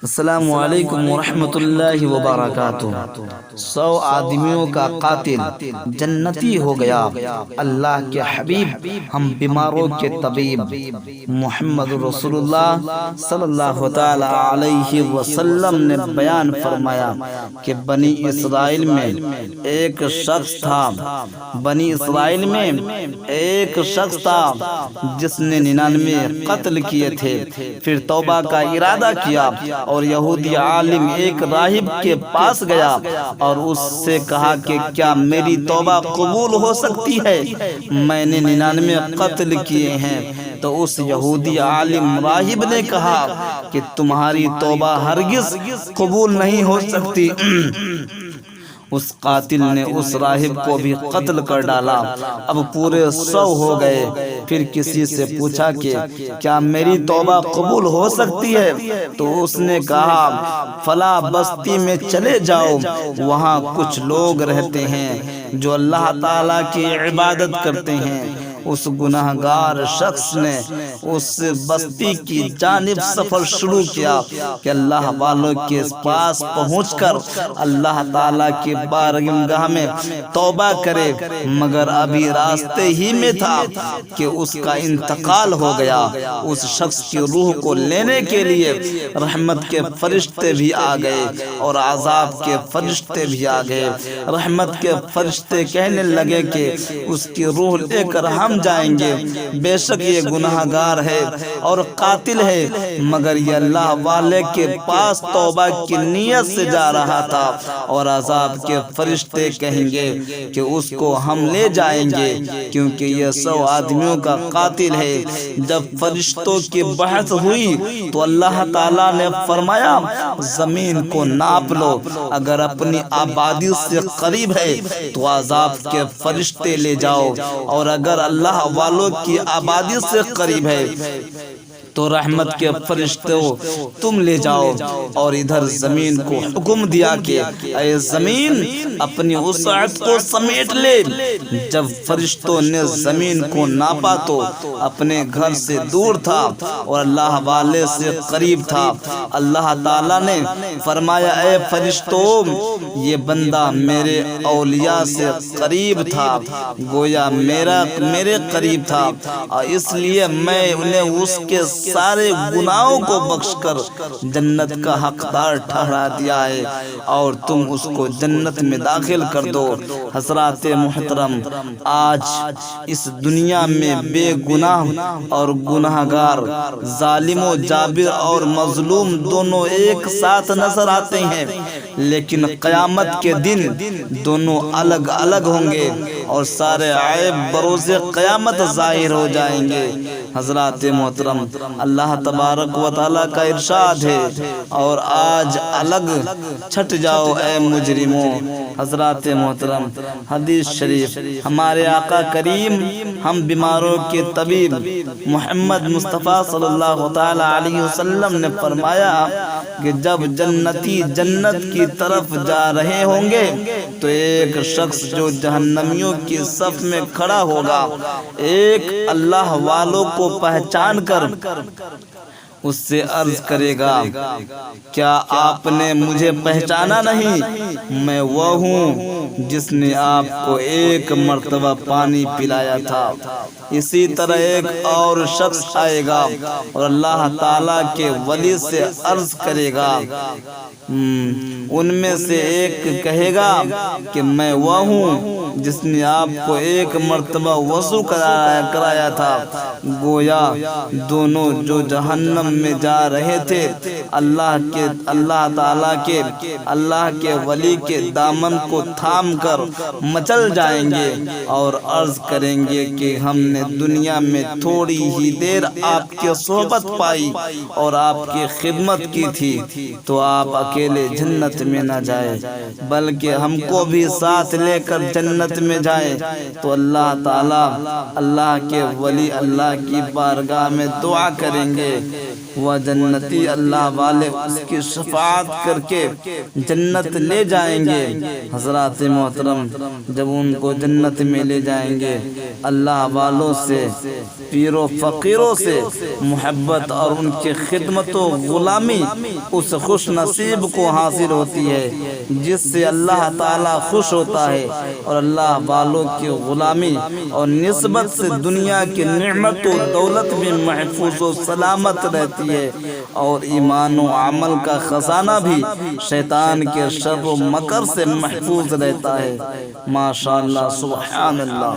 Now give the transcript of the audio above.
السلام علیکم ورحمۃ اللہ وبرکاتہ۔ 100 آدمیوں کا قاتل جنتی ہو گیا۔ اللہ کے حبیب ہم بیماروں کے طبیب محمد رسول اللہ صلی اللہ تعالی علیہ وسلم نے بیان فرمایا کہ بنی اسرائیل میں ایک شخص تھا جس نے 99 قتل کیے تھے، پھر توبہ کا ارادہ کیا اور یہودی عالم ایک راہب کے پاس گیا اور اس سے کہا کہ کیا میری توبہ قبول ہو سکتی ہے؟ میں نے 99 قتل کیے ہیں۔ تو اس یہودی عالم راہب نے کہا کہ تمہاری توبہ ہرگز قبول نہیں ہو سکتی۔ اس قاتل نے اس راہب کو بھی قتل کر ڈالا۔ اب پورے 100 ہو گئے۔ پھر کسی سے پوچھا کہ کیا میری توبہ قبول ہو سکتی ہے؟ تو اس نے کہا فلاں بستی میں چلے جاؤ، وہاں کچھ لوگ رہتے ہیں جو اللہ تعالیٰ کی عبادت کرتے ہیں۔ اس گناہ گار شخص نے اس بستی کی جانب سفر شروع کیا کہ اللہ والوں کے پاس پہنچ کر اللہ تعالیٰ کی بارگاہ میں توبہ کرے، مگر ابھی راستے ہی میں تھا کہ اس کا انتقال ہو گیا۔ اس شخص کی روح کو لینے کے لیے رحمت کے فرشتے بھی آ گئے اور عذاب کے فرشتے بھی آ گئے۔ رحمت کے فرشتے کہنے لگے کہ اس کی روح لے کر ہم جائیں گے، بے شک یہ گناہ گار ہے اور قاتل ہے، مگر یہ اللہ والے کے پاس توبہ کی نیت سے جا رہا تھا۔ اور عذاب کے فرشتے کہیں گے کہ اس کو ہم لے جائیں گے کیونکہ یہ 100 آدمیوں کا قاتل ہے۔ جب فرشتوں کی بحث ہوئی تو اللہ تعالیٰ نے فرمایا زمین کو ناپ لو، اگر اپنی آبادی سے قریب ہے تو عذاب کے فرشتے لے جاؤ، اور اگر اللہ والوں کی آبادی سے قریب ہے تو رحمت کے فرشتوں تم لے جاؤ۔ اور ادھر زمین کو حکم دیا کہ اے زمین اپنی وسعت کو سمیٹ لے۔ جب فرشتوں نے زمین کو ناپا تو اپنے گھر سے دور تھا اور اللہ والے سے قریب تھا۔ اللہ تعالیٰ نے فرمایا اے فرشتوں، یہ بندہ میرے اولیاء سے قریب تھا، گویا میرے قریب تھا، اور اس لیے میں انہیں اس کے سارے گناہوں کو بخش کر جنت کا حقدار ٹھہرا دیا ہے، اور تم اس کو جنت میں داخل کر دو۔ حضرات محترم، آج اس دنیا میں بے گناہ اور گناہ گار، ظالم و جابر اور مظلوم دونوں ایک ساتھ نظر آتے ہیں، لیکن قیامت کے دن دونوں الگ الگ ہوں گے اور سارے عیب بروز قیامت ظاہر ہو جائیں گے۔ حضرات محترم، اللہ تبارک و تعالیٰ کا ارشاد ہے اور آج الگ چھٹ جاؤ اے مجرموں۔ حضرات محترم، حدیث شریف ہمارے آقا کریم ہم بیماروں کے طبیب محمد مصطفیٰ صلی اللہ تعالی علیہ وسلم نے فرمایا کہ جب جنتی جنت کی طرف جا رہے ہوں گے تو ایک شخص جو جہنمیوں کی صف میں کھڑا ہوگا، ایک اللہ والوں کو پہچان کر اس سے عرض کرے گا کیا آپ نے مجھے پہچانا نہیں؟ میں وہ ہوں جس نے آپ کو ایک مرتبہ پانی پلایا تھا۔ اسی طرح ایک اور شخص آئے گا اور اللہ تعالیٰ کے ولی سے عرض کرے گا، ان میں سے ایک کہے گا کہ میں وہ ہوں جس نے آپ کو ایک مرتبہ وضو کرایا تھا۔ گویا دونوں جو جہنم میں جا رہے تھے اللہ تعالیٰ کے ولی کے دامن کو تھام کر مچل جائیں گے اور عرض کریں گے کہ ہم نے دنیا میں تھوڑی ہی دیر آپ کی صحبت پائی اور آپ کی خدمت کی تھی، تو آپ اکیلے جنت میں نہ جائے بلکہ ہم کو بھی ساتھ لے کر جنت میں جائے۔ تو اللہ تعالیٰ اللہ کے ولی اللہ کی بارگاہ میں دعا کریں گے وہ جنتی اللہ والے اس کی شفاعت کر کے جنت لے جائیں گے۔ حضرات محترم، جب ان کو جنت میں لے جائیں گے، اللہ والوں سے، پیروں فقیروں سے محبت اور ان کی خدمت و غلامی اس خوش نصیب کو حاصل ہوتی ہے جس سے اللہ تعالیٰ خوش ہوتا ہے، اور اللہ والوں کی غلامی اور نسبت سے دنیا کی نعمت و دولت بھی محفوظ و سلامت رہتی ہے، اور ایمان و عمل کا خزانہ بھی شیطان کے شر و مکر سے محفوظ رہتا ہے۔ ماشاءاللہ، سبحان اللہ۔